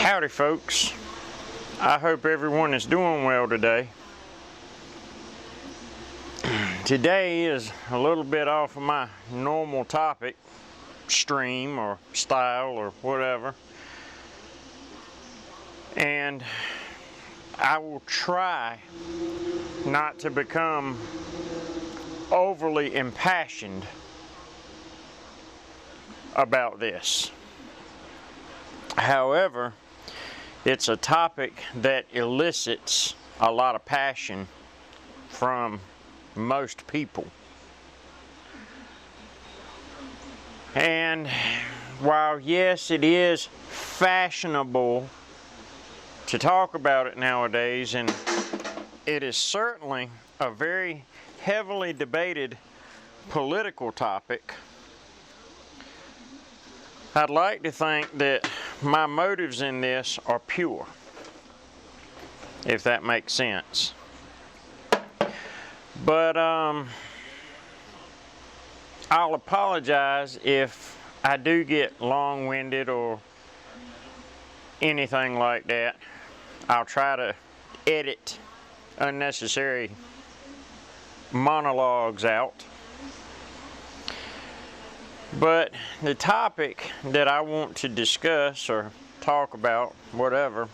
Howdy folks, I hope everyone is doing well today. Today is a little bit off of my normal topic, stream or style or whatever, and I will try not to become overly impassioned about this. However, it's a topic that elicits a lot of passion from most people. And while yes, it is fashionable to talk about it nowadays, and it is certainly a very heavily debated political topic, I'd like to think that my motives in this are pure, if that makes sense. But I'll apologize if I do get long-winded or anything like that. I'll try to edit unnecessary monologues out. But the topic that I want to discuss or talk about, whatever,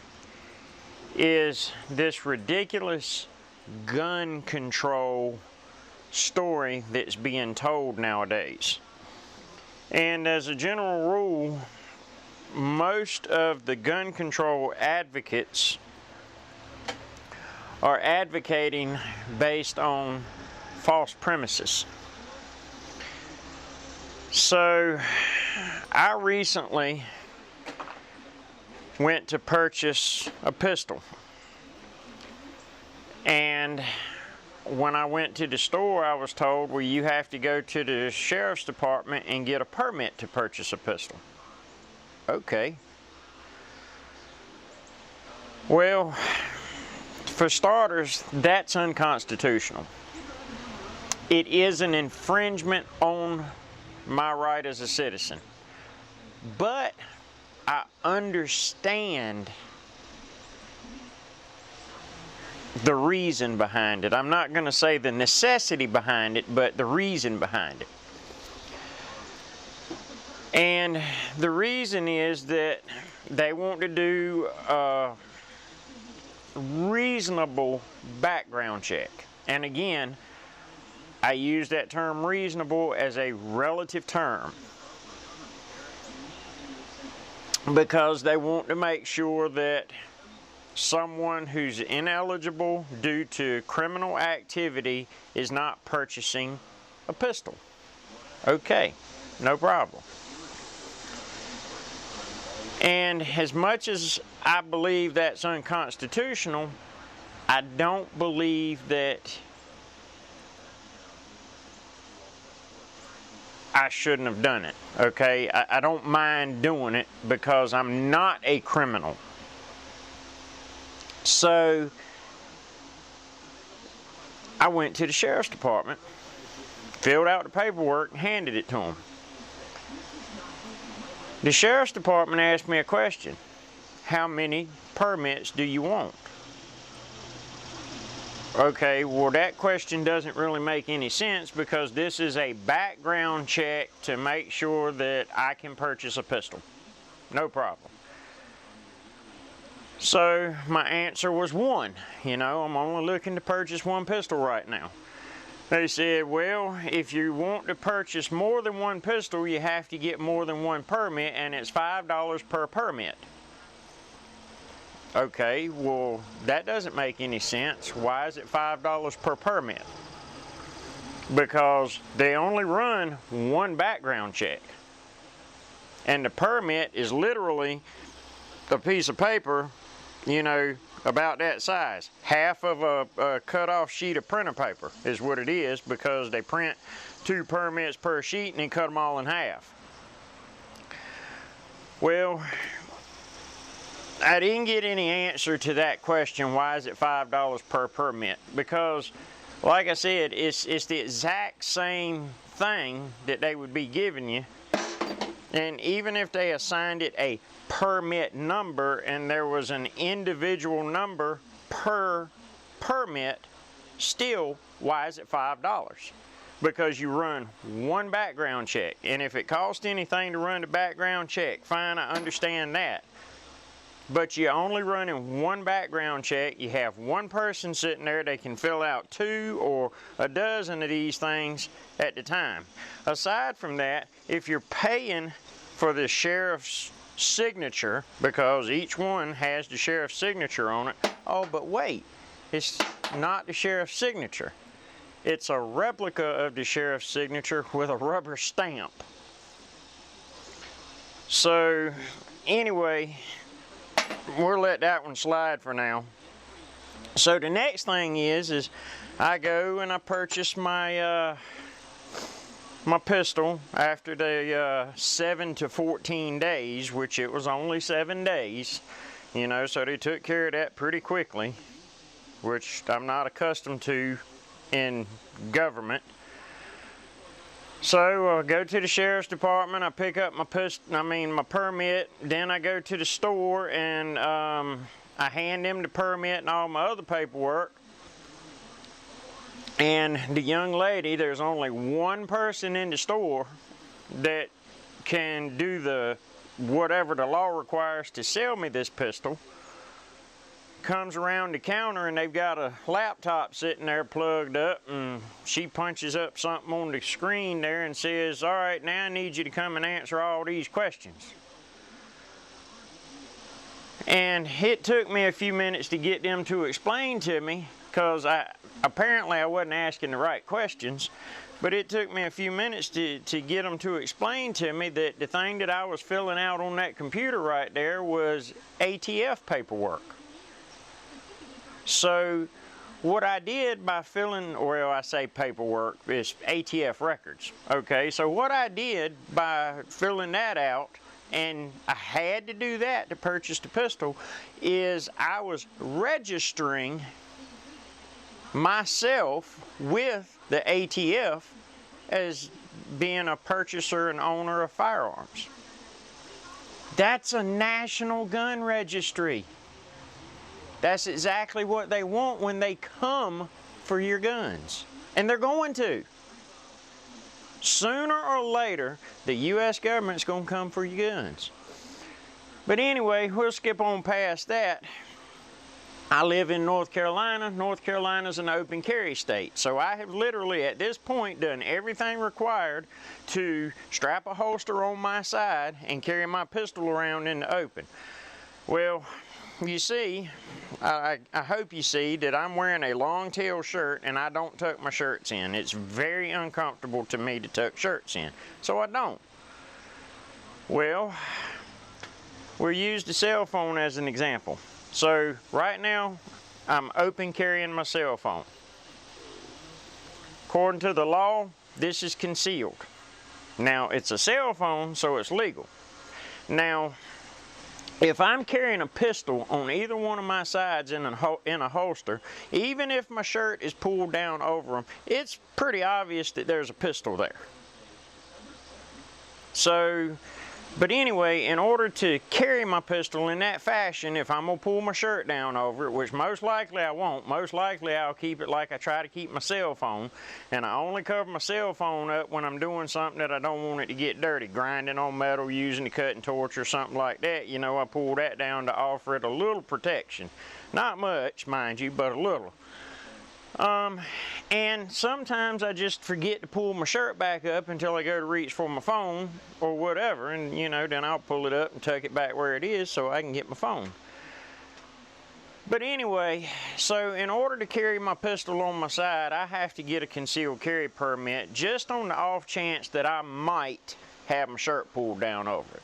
is this ridiculous gun control story that's being told nowadays. And as a general rule, most of the gun control advocates are advocating based on false premises. So I recently went to purchase a pistol, and when I went to the store, I was told, well, you have to go to the sheriff's department and get a permit to purchase a pistol. Okay. Well, for starters, that's unconstitutional. It is an infringement on my right as a citizen. But I understand the reason behind it. I'm not going to say the necessity behind it, but the reason behind it. And the reason is that they want to do a reasonable background check. And again, I use that term reasonable as a relative term because they want to make sure that someone who's ineligible due to criminal activity is not purchasing a pistol. Okay, no problem. And as much as I believe that's unconstitutional, I don't believe that I shouldn't have done it, okay? I don't mind doing it because I'm not a criminal. So I went to the sheriff's department, filled out the paperwork, and handed it to them. The sheriff's department asked me a question. How many permits do you want? Okay, well, that question doesn't really make any sense because this is a background check to make sure that I can purchase a pistol. No problem. So my answer was one. You know, I'm only looking to purchase one pistol right now. They said, well, if you want to purchase more than one pistol, you have to get more than one permit, and it's $5 per permit. Okay, well, that doesn't make any sense. Why is it $5 per permit? Because they only run one background check. And the permit is literally a piece of paper, you know, about that size. Half of a cut-off sheet of printer paper is what it is, because they print 2 permits per sheet and then cut them all in half. Well, I didn't get any answer to that question, why is it $5 per permit? Because, like I said, it's the exact same thing that they would be giving you And even if they assigned it a permit number and there was an individual number per permit, still, why is it $5? Because you run one background check. And if it costs anything to run the background check, fine, I understand that. But you're only running one background check. You have one person sitting there. They can fill out 2 or a dozen of these things at the time. Aside from that, if you're paying for the sheriff's signature, because each one has the sheriff's signature on it, oh, but wait, it's not the sheriff's signature. It's a replica of the sheriff's signature with a rubber stamp. So, anyway, we'll let that one slide for now. So the next thing is I go and I purchase my my pistol after the 7 to 14 days, which it was only 7 days, you know, so they took care of that pretty quickly, which I'm not accustomed to in government. So I go to the sheriff's department, I pick up my permit, then I go to the store and I hand them the permit and all my other paperwork. And the young lady, there's only one person in the store that can do the whatever the law requires to sell me this pistol. Comes around the counter and they've got a laptop sitting there plugged up, and she punches up something on the screen there and says, all right, now I need you to come and answer all these questions. And it took me a few minutes to get them to explain to me, because apparently I wasn't asking the right questions, but it took me a few minutes to get them to explain to me that the thing that I was filling out on that computer right there was ATF paperwork. So what I did by filling, well, I say paperwork, is ATF records. Okay, so what I did by filling that out, and I had to do that to purchase the pistol, is I was registering myself with the ATF as being a purchaser and owner of firearms. That's a national gun registry. That's exactly what they want when they come for your guns. And they're going to. Sooner or later, the U.S. government's going to come for your guns. But anyway, we'll skip on past that. I live in North Carolina. North Carolina's an open carry state. So I have literally, at this point, done everything required to strap a holster on my side and carry my pistol around in the open. Well, you see, I hope you see that I'm wearing a long tail shirt and I don't tuck my shirts in. It's very uncomfortable to me to tuck shirts in, so I don't. Well, we'll use the cell phone as an example. So right now, I'm open carrying my cell phone. According to the law, this is concealed. Now, it's a cell phone, so it's legal. Now, if I'm carrying a pistol on either one of my sides in a holster, even if my shirt is pulled down over them, it's pretty obvious that there's a pistol there. So, but anyway, in order to carry my pistol in that fashion, if I'm going to pull my shirt down over it, which most likely I won't, most likely I'll keep it like I try to keep my cell phone, and I only cover my cell phone up when I'm doing something that I don't want it to get dirty, grinding on metal, using the cutting torch or something like that. You know, I pull that down to offer it a little protection. Not much, mind you, but a little. And sometimes I just forget to pull my shirt back up until I go to reach for my phone or whatever, and you know, then I'll pull it up and tuck it back where it is so I can get my phone. But anyway, so in order to carry my pistol on my side, I have to get a concealed carry permit just on the off chance that I might have my shirt pulled down over it.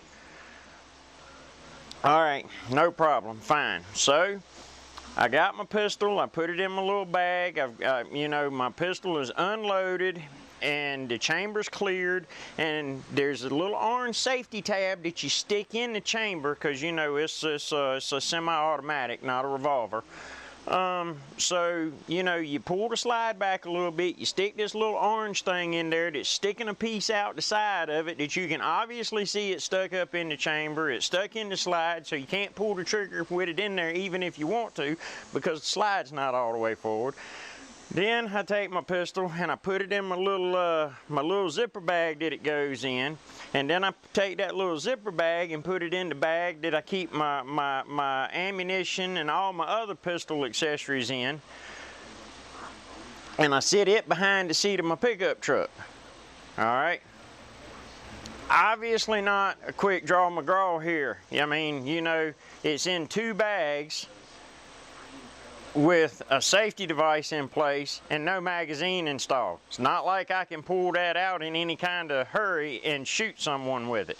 All right, no problem, fine. So I got my pistol, I put it in my little bag, you know, my pistol is unloaded and the chamber's cleared, and there's a little orange safety tab that you stick in the chamber because, you know, it's a semi-automatic, not a revolver. So, you know, you pull the slide back a little bit, you stick this little orange thing in there that's sticking a piece out the side of it that you can obviously see it stuck up in the chamber. It's stuck in the slide, so you can't pull the trigger with it in there even if you want to, because the slide's not all the way forward. Then I take my pistol and I put it in my little zipper bag that it goes in, and then I take that little zipper bag and put it in the bag that I keep my ammunition and all my other pistol accessories in, and I sit it behind the seat of my pickup truck. All right. Obviously not a quick draw McGraw here. I mean, you know, it's in 2 bags with a safety device in place and no magazine installed. It's not like I can pull that out in any kind of hurry and shoot someone with it.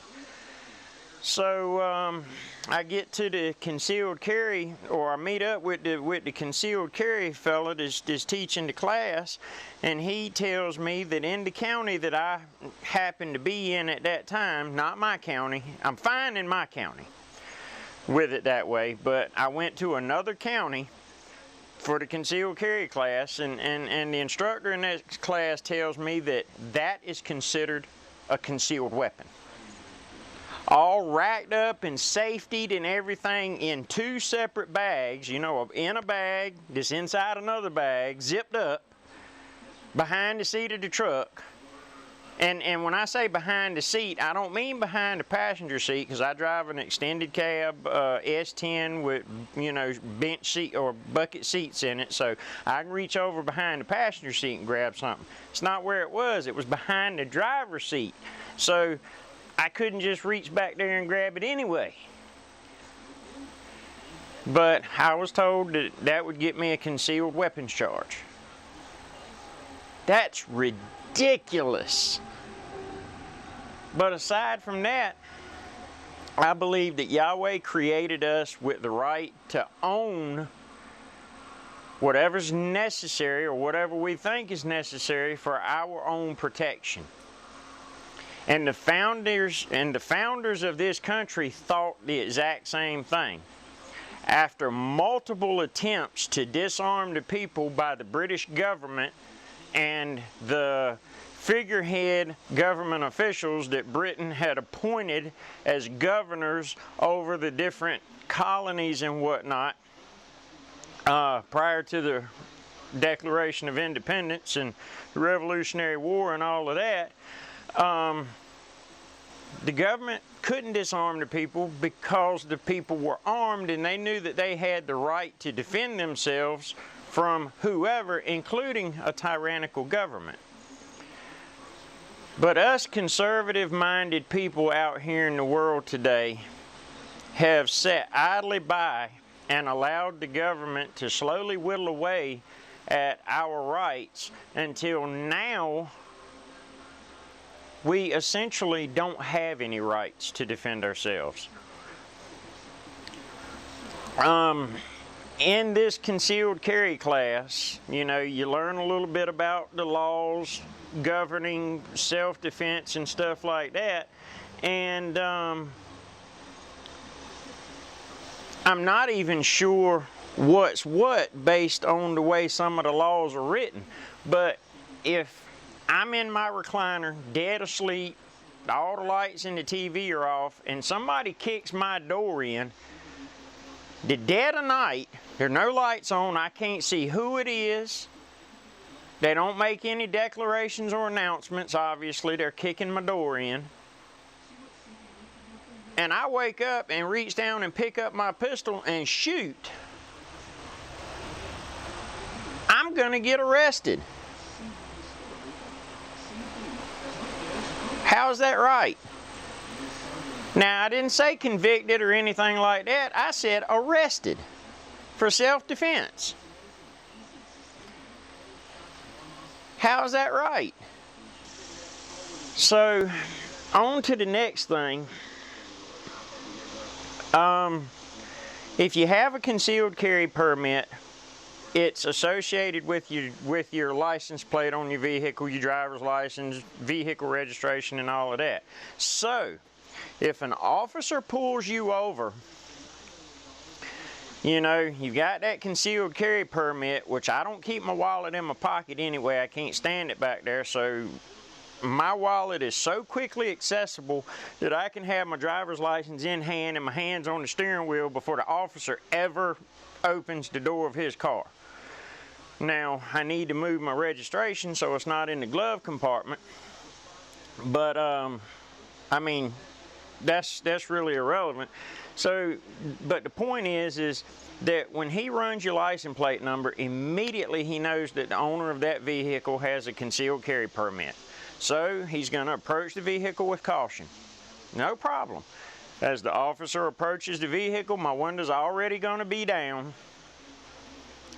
So I get to the concealed carry, or I meet up with the concealed carry fella that's teaching the class, and he tells me that in the county that I happen to be in at that time, not my county, I'm fine in my county with it that way, but I went to another county for the concealed carry class, and the instructor in that class tells me that that is considered a concealed weapon. All racked up and safetied and everything in 2 separate bags, you know, in a bag that's inside another bag, zipped up behind the seat of the truck. And when I say behind the seat, I don't mean behind the passenger seat, because I drive an extended cab S10 with, you know, bench seat or bucket seats in it, so I can reach over behind the passenger seat and grab something. It's not where it was behind the driver's seat. So I couldn't just reach back there and grab it anyway. But I was told that that would get me a concealed weapons charge. That's ridiculous. But aside from that, I believe that Yahweh created us with the right to own whatever's necessary, or whatever we think is necessary for our own protection. And the founders of this country thought the exact same thing. After multiple attempts to disarm the people by the British government and the figurehead government officials that Britain had appointed as governors over the different colonies and whatnot prior to the Declaration of Independence and the Revolutionary War and all of that, the government couldn't disarm the people because the people were armed and they knew that they had the right to defend themselves from whoever, including a tyrannical government. But us conservative-minded people out here in the world today have sat idly by and allowed the government to slowly whittle away at our rights until now we essentially don't have any rights to defend ourselves. In this concealed carry class, you know, you learn a little bit about the laws governing self-defense and stuff like that, and I'm not even sure what's what based on the way some of the laws are written, but if I'm in my recliner, dead asleep, all the lights in the TV are off, and somebody kicks my door in, the dead of night, there are no lights on, I can't see who it is, they don't make any declarations or announcements, obviously, they're kicking my door in, and I wake up and reach down and pick up my pistol and shoot, I'm gonna get arrested. How's that right? Now, I didn't say convicted or anything like that. I said arrested for self-defense. How's that right? So, on to the next thing. If you have a concealed carry permit, it's associated with your license plate on your vehicle, your driver's license, vehicle registration, and all of that. So, if an officer pulls you over You know, you've got that concealed carry permit, which I don't keep my wallet in my pocket anyway. I can't stand it back there, so my wallet is so quickly accessible that I can have my driver's license in hand and my hands on the steering wheel before the officer ever opens the door of his car. Now, I need to move my registration so it's not in the glove compartment, but I mean, that's really irrelevant. So, but the point is that when he runs your license plate number, immediately he knows that the owner of that vehicle has a concealed carry permit. So he's going to approach the vehicle with caution. No problem. As the officer approaches the vehicle, my window's already going to be down.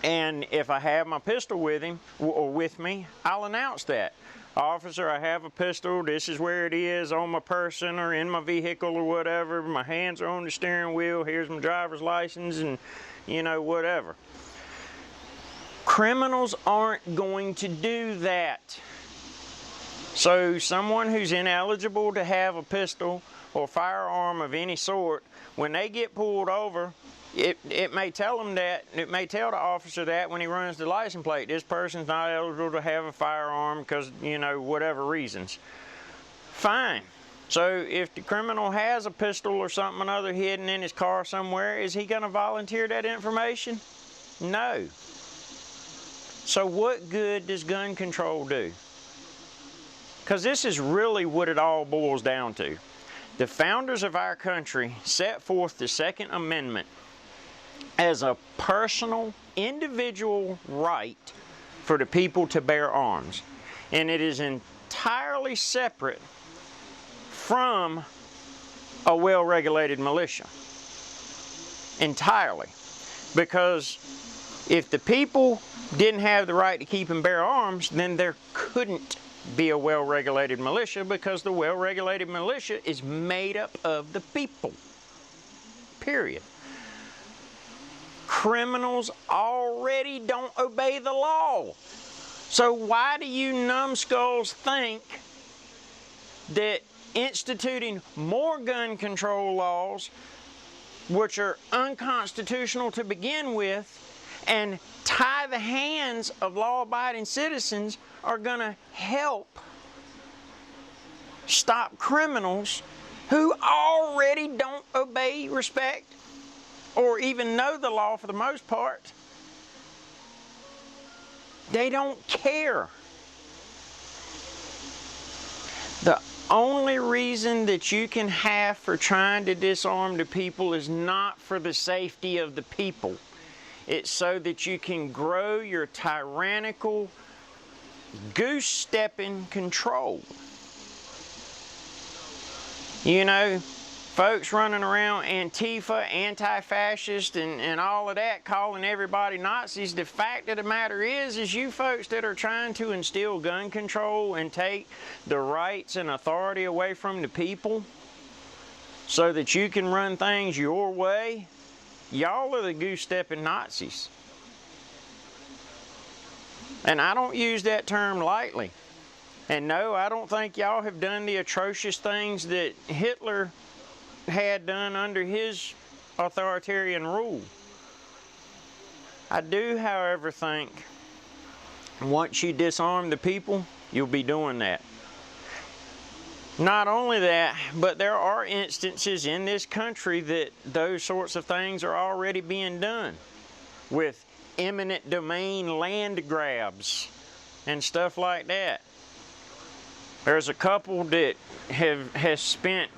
And if I have my pistol with him or with me, I'll announce that. Officer, I have a pistol. This is where it is on my person or in my vehicle or whatever. My hands are on the steering wheel. Here's my driver's license and, you know, whatever. Criminals aren't going to do that. So someone who's ineligible to have a pistol or firearm of any sort, when they get pulled over, it may tell them that, it may tell the officer that when he runs the license plate, this person's not eligible to have a firearm because, you know, whatever reasons. Fine. So if the criminal has a pistol or something or other hidden in his car somewhere, is he going to volunteer that information? No. So what good does gun control do? Because this is really what it all boils down to. The founders of our country set forth the Second Amendment as a personal, individual right for the people to bear arms. And it is entirely separate from a well-regulated militia. Entirely. Because if the people didn't have the right to keep and bear arms, then there couldn't be a well-regulated militia, because the well-regulated militia is made up of the people. Period. Criminals already don't obey the law. So why do you numbskulls think that instituting more gun control laws, which are unconstitutional to begin with, and tie the hands of law-abiding citizens are going to help stop criminals who already don't obey, respect, or even know the law for the most part? They don't care. The only reason that you can have for trying to disarm the people is not for the safety of the people. It's so that you can grow your tyrannical, goose-stepping control. You know, folks running around Antifa, anti-fascist, and all of that, calling everybody Nazis. The fact of the matter is you folks that are trying to instill gun control and take the rights and authority away from the people so that you can run things your way, y'all are the goose-stepping Nazis. And I don't use that term lightly. And no, I don't think y'all have done the atrocious things that Hitler had done under his authoritarian rule. I do, however, think once you disarm the people, you'll be doing that. Not only that, but there are instances in this country that those sorts of things are already being done with eminent domain land grabs and stuff like that. There's a couple that has spent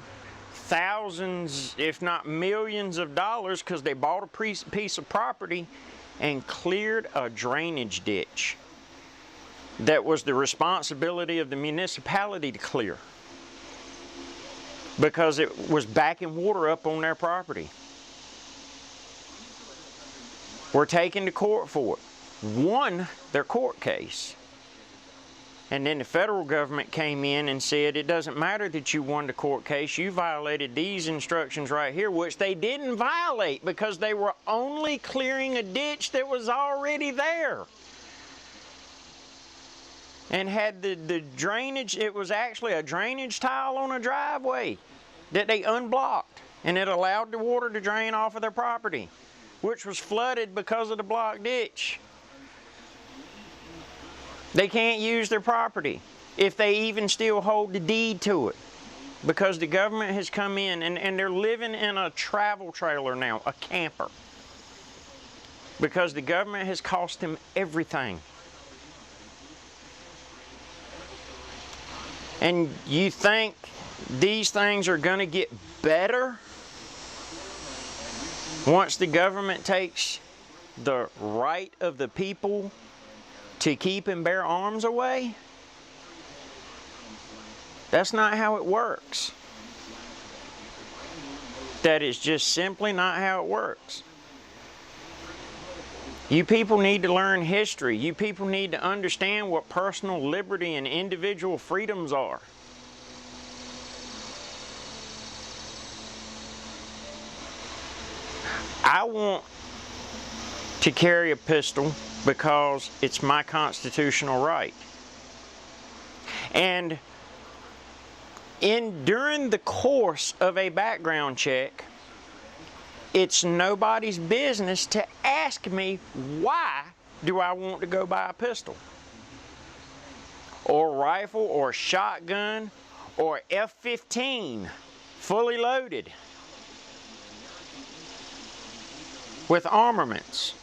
thousands, if not millions of dollars, because they bought a piece of property and cleared a drainage ditch that was the responsibility of the municipality to clear, because it was backing water up on their property. Were taken to court for it. Won their court case. And then the federal government came in and said, it doesn't matter that you won the court case, you violated these instructions right here, which they didn't violate because they were only clearing a ditch that was already there. And had the drainage, it was actually a drainage tile on a driveway that they unblocked, and it allowed the water to drain off of their property. which was flooded because of the block ditch. They can't use their property if they even still hold the deed to it, because the government has come in and they're living in a travel trailer now, a camper, because the government has cost them everything. And you think these things are going to get better once the government takes the right of the people to keep and bear arms away? That's not how it works. That is just simply not how it works. You people need to learn history. You people need to understand what personal liberty and individual freedoms are. I want to carry a pistol because it's my constitutional right. And during the course of a background check, it's nobody's business to ask me, why do I want to go buy a pistol or rifle or shotgun or F-15 fully loaded with armaments?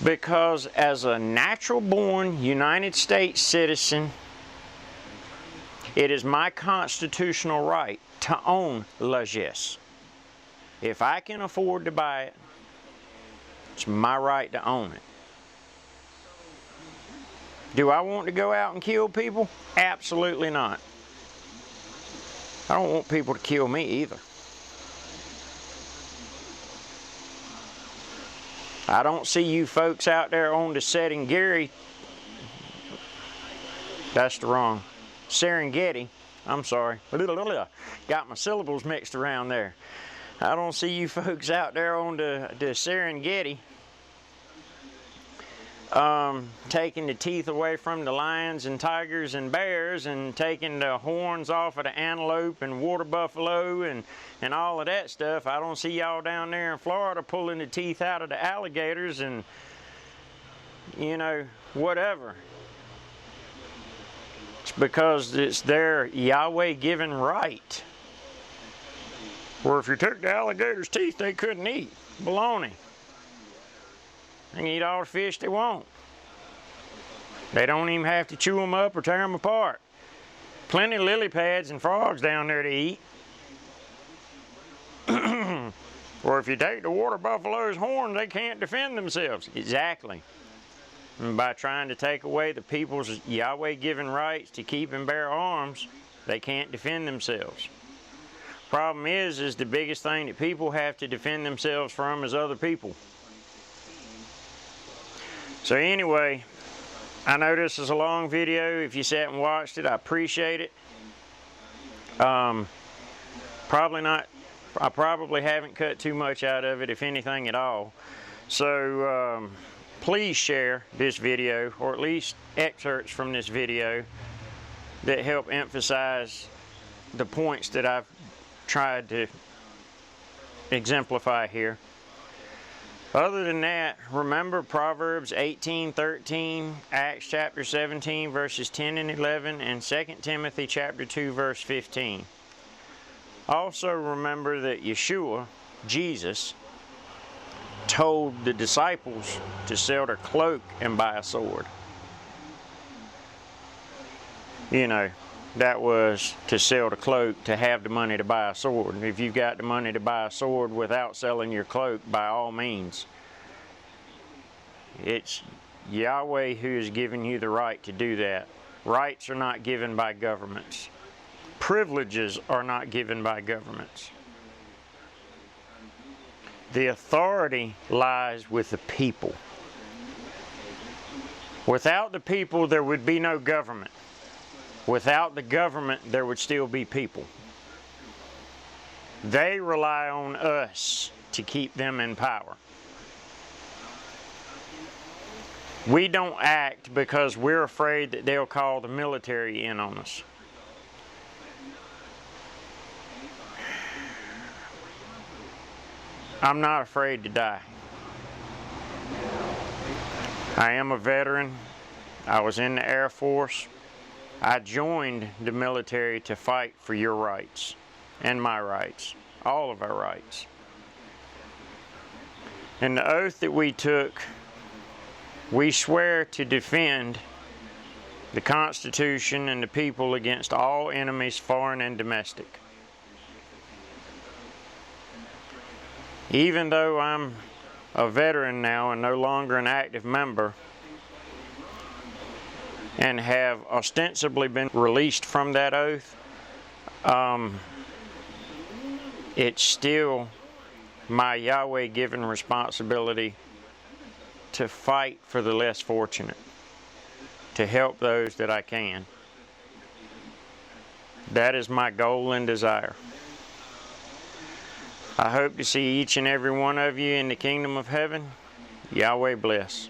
Because as a natural-born United States citizen, it is my constitutional right to own largesse. If I can afford to buy it, it's my right to own it. Do I want to go out and kill people? Absolutely not. I don't want people to kill me either. I don't see you folks out there on the Serengeti. That's the wrong. Serengeti. I'm sorry. Got my syllables mixed around there. I don't see you folks out there on the Serengeti taking the teeth away from the lions and tigers and bears and taking the horns off of the antelope and water buffalo and all of that stuff. I don't see y'all down there in Florida pulling the teeth out of the alligators and, you know, whatever. It's because it's their Yahweh-given right. Or if you took the alligator's teeth, they couldn't eat. Baloney. They can eat all the fish they want. They don't even have to chew them up or tear them apart. Plenty of lily pads and frogs down there to eat. Or if you take the water buffalo's horn, they can't defend themselves. Exactly. And by trying to take away the people's Yahweh-given rights to keep and bear arms, they can't defend themselves. Problem is the biggest thing that people have to defend themselves from is other people. So anyway, I know this is a long video. If you sat and watched it, I appreciate it. Probably not. I probably haven't cut too much out of it, if anything at all. So please share this video, or at least excerpts from this video that help emphasize the points that I've tried to exemplify here. Other than that, remember Proverbs 18:13, Acts chapter 17 verses 10 and 11, and 2 Timothy chapter 2 verse 15. Also remember that Yeshua, Jesus, told the disciples to sell their cloak and buy a sword. You know, that was to sell the cloak, to have the money to buy a sword. If you've got the money to buy a sword without selling your cloak, by all means. It's Yahweh who has given you the right to do that. Rights are not given by governments. Privileges are not given by governments. The authority lies with the people. Without the people, there would be no government. Without the government, there would still be people. They rely on us to keep them in power. We don't act because we're afraid that they'll call the military in on us. I'm not afraid to die. I am a veteran. I was in the Air Force. I joined the military to fight for your rights and my rights, all of our rights. And the oath that we took, we swear to defend the Constitution and the people against all enemies, foreign and domestic. Even though I'm a veteran now and no longer an active member, and have ostensibly been released from that oath, it's still my Yahweh-given responsibility to fight for the less fortunate, to help those that I can. That is my goal and desire. I hope to see each and every one of you in the kingdom of heaven. Yahweh bless.